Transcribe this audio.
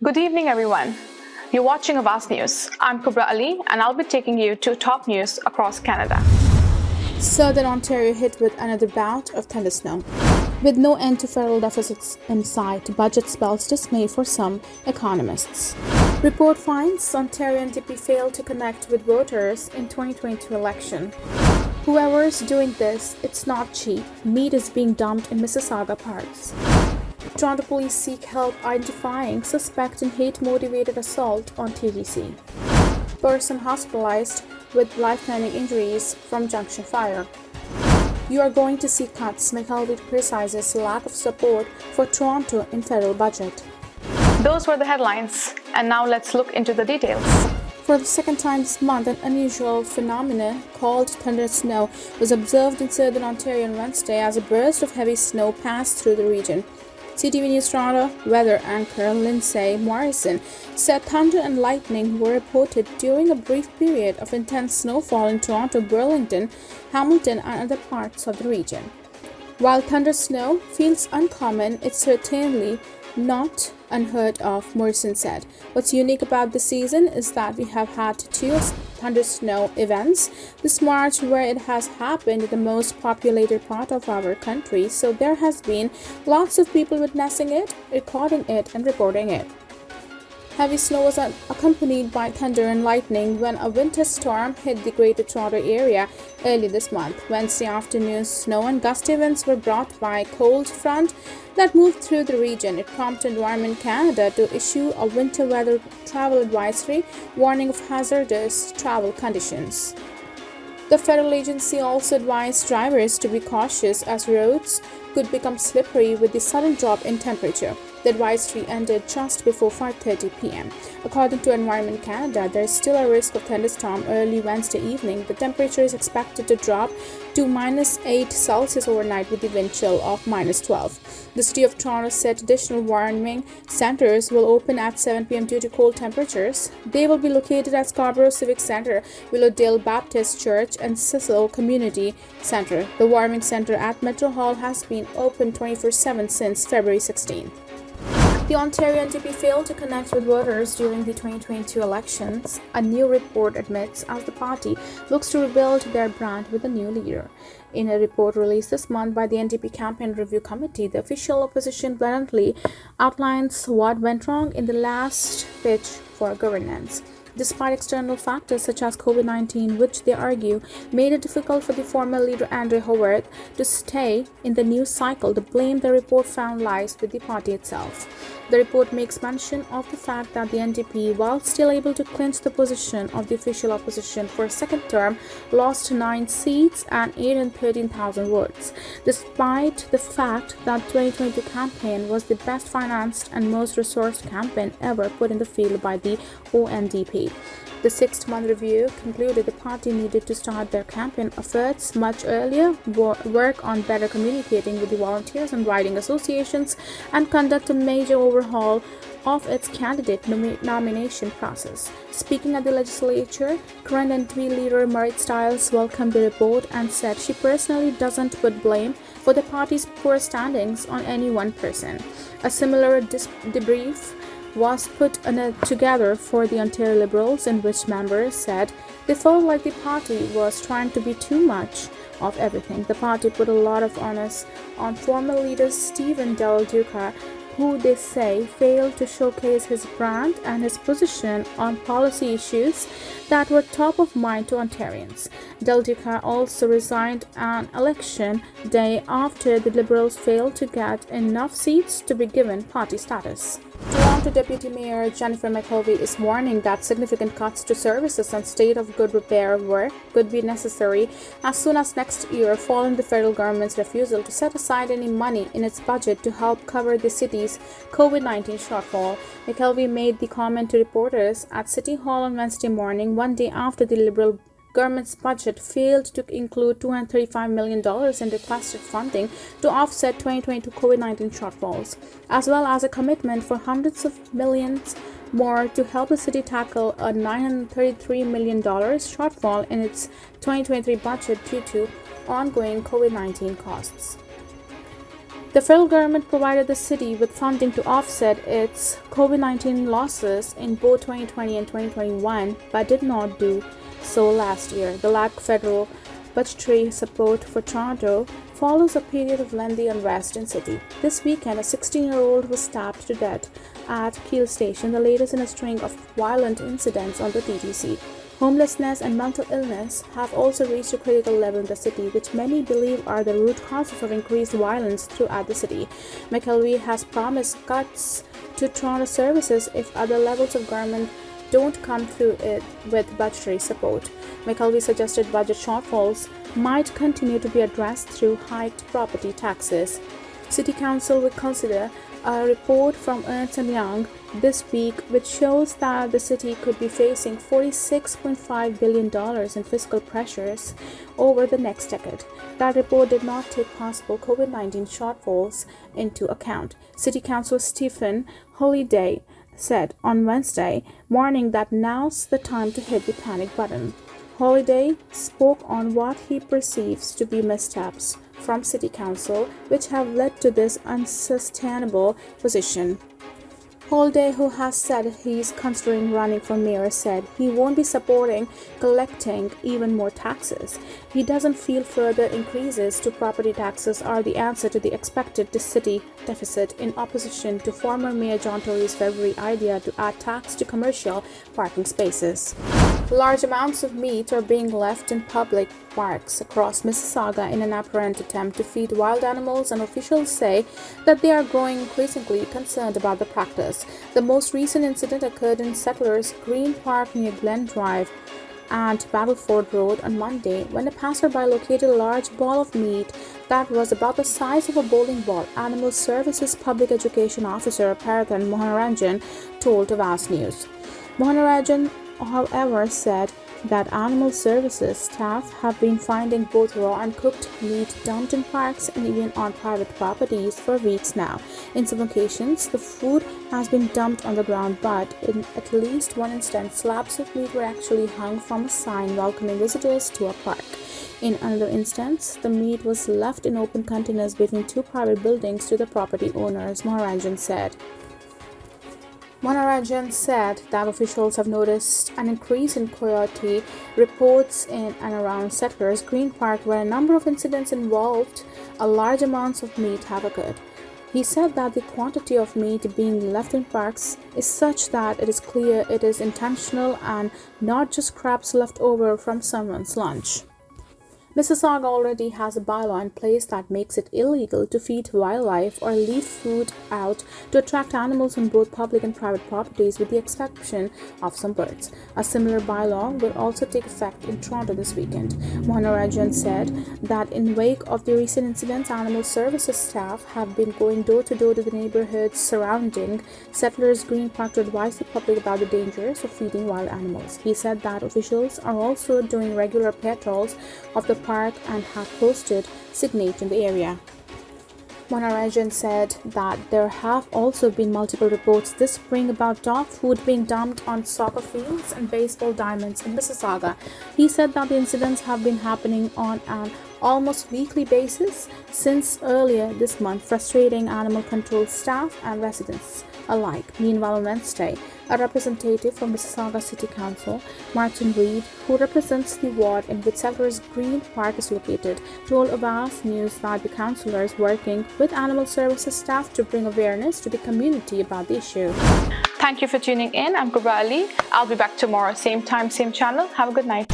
Good evening, everyone. You're watching Awaz News. I'm Kubra Ali, and I'll be taking you to top news across Canada. Southern Ontario hit with another bout of thundersnow. With no end to federal deficits in sight, budget spells dismay for some economists. Report finds Ontario NDP failed to connect with voters in 2022 election. Whoever's doing this, it's not cheap. Meat is being dumped in Mississauga parks. Toronto police seek help identifying suspect in hate-motivated assault on TTC. Person hospitalized with life-threatening injuries from junction fire. You are going to see cuts. McKelvey criticizes lack of support for Toronto in federal budget. Those were the headlines, and now let's look into the details. For the second time this month, an unusual phenomenon called thunder snow was observed in southern Ontario on Wednesday as a burst of heavy snow passed through the region. CTV News Toronto weather anchor Lindsay Morrison said thunder and lightning were reported during a brief period of intense snowfall in Toronto, Burlington, Hamilton, and other parts of the region. While thunder snow feels uncommon, it's certainly not unheard of, Morrison said. What's unique about this season is that we have had two thunder snow events this March where it has happened in the most populated part of our country, so there has been lots of people witnessing it, recording it, and reporting it. Heavy snow was accompanied by thunder and lightning when a winter storm hit the Greater Toronto area early this month. Wednesday afternoon, snow and gusty winds were brought by a cold front that moved through the region. It prompted Environment Canada to issue a winter weather travel advisory warning of hazardous travel conditions. The federal agency also advised drivers to be cautious as roads could become slippery with the sudden drop in temperature. The advisory ended just before 5:30 p.m. According to Environment Canada, there is still a risk of thunderstorm early Wednesday evening. The temperature is expected to drop to -8 overnight with the wind chill of -12. The City of Toronto said additional warming centers will open at 7 p.m. due to cold temperatures. They will be located at Scarborough Civic Centre, Willowdale Baptist Church, and Cecil Community Centre. The warming center at Metro Hall has been open 24/7 since February 16. The Ontario NDP failed to connect with voters during the 2022 elections, a new report admits, as the party looks to rebuild their brand with a new leader. In a report released this month by the NDP Campaign Review Committee, the official opposition bluntly outlines what went wrong in the last pitch for governance. Despite external factors such as COVID-19, which they argue made it difficult for the former leader Andre Howard to stay in the news cycle, the blame the report found lies with the party itself. The report makes mention of the fact that the NDP, while still able to clinch the position of the official opposition for a second term, lost 9 seats and 813,000 votes, despite the fact that the 2022 campaign was the best financed and most resourced campaign ever put in the field by the ONDP. The 6-month review concluded the party needed to start their campaign efforts much earlier, work on better communicating with the volunteers and riding associations, and conduct a major overhaul of its candidate nomination process. Speaking at the legislature, current NDP leader Marit Stiles welcomed the report and said she personally doesn't put blame for the party's poor standings on any one person. A similar debrief was put together for the Ontario Liberals, in which members said they felt like the party was trying to be too much of everything. The party put a lot of onus on former leader Stephen Del Duca, who they say failed to showcase his brand and his position on policy issues that were top of mind to Ontarians. Del Duca also resigned on election day after the Liberals failed to get enough seats to be given party status. Toronto Deputy Mayor Jennifer McKelvey is warning that significant cuts to services and state of good repair work could be necessary as soon as next year, following the federal government's refusal to set aside any money in its budget to help cover the city's COVID-19 shortfall. McKelvey made the comment to reporters at City Hall on Wednesday morning, one day after the Liberal government's budget failed to include $235 million in requested funding to offset 2022 COVID-19 shortfalls, as well as a commitment for hundreds of millions more to help the city tackle a $933 million shortfall in its 2023 budget due to ongoing COVID-19 costs. The federal government provided the city with funding to offset its COVID-19 losses in both 2020 and 2021, but did not do so last year. The lack of federal budgetary support for Toronto follows a period of lengthy unrest in city. This weekend, a 16-year-old was stabbed to death at Keele Station, the latest in a string of violent incidents on the TTC. Homelessness and mental illness have also reached a critical level in the city, which many believe are the root causes of increased violence throughout the city. McKelvey has promised cuts to Toronto services if other levels of government don't come through it with budgetary support. McKelvey suggested budget shortfalls might continue to be addressed through hiked property taxes. City Council will consider a report from Ernst & Young this week, which shows that the city could be facing $46.5 billion in fiscal pressures over the next decade. That report did not take possible COVID-19 shortfalls into account. City Councilor Stephen Holliday said on Wednesday morning that now's the time to hit the panic button. Holliday spoke on what he perceives to be missteps from City Council, which have led to this unsustainable position. Holliday, who has said he's considering running for mayor, said he won't be supporting collecting even more taxes. He doesn't feel further increases to property taxes are the answer to the expected city deficit, in opposition to former Mayor John Tory's February idea to add tax to commercial parking spaces. Large amounts of meat are being left in public parks across Mississauga in an apparent attempt to feed wild animals, and officials say that they are growing increasingly concerned about the practice. The most recent incident occurred in Settlers Green Park near Glen Drive and Battleford Road on Monday, when a passerby located a large ball of meat that was about the size of a bowling ball. Animal Services Public Education Officer Parathan Mohanaranjan told Awaz News. Mohanaranjan, however, said that animal services staff have been finding both raw and cooked meat dumped in parks and even on private properties for weeks now. In some occasions, the food has been dumped on the ground, but in at least one instance, slabs of meat were actually hung from a sign welcoming visitors to a park. In another instance, the meat was left in open containers between two private buildings to the property owners, Mohanaranjan said. Mohanaranjan said that officials have noticed an increase in coyote reports in and around Settlers Green Park, where a number of incidents involved a large amounts of meat have occurred. He said that the quantity of meat being left in parks is such that it is clear it is intentional and not just scraps left over from someone's lunch. Mississauga already has a bylaw in place that makes it illegal to feed wildlife or leave food out to attract animals on both public and private properties, with the exception of some birds. A similar bylaw will also take effect in Toronto this weekend. Mohanaranjan said that in wake of the recent incidents, animal services staff have been going door to door to the neighborhoods surrounding Settlers Green Park to advise the public about the dangers of feeding wild animals. He said that officials are also doing regular patrols of the park and have posted signage in the area. Mohanaranjan said that there have also been multiple reports this spring about dog food being dumped on soccer fields and baseball diamonds in Mississauga. He said that the incidents have been happening on an almost weekly basis since earlier this month, frustrating animal control staff and residents alike. Meanwhile, on Wednesday, a representative from Mississauga City Council, Martin Reed, who represents the ward in which Settlers Green Park is located, told Awaz News that the councillor is working with animal services staff to bring awareness to the community about the issue. Thank you for tuning in. I'm Kubra Ali. I'll be back tomorrow, same time, same channel. Have a good night.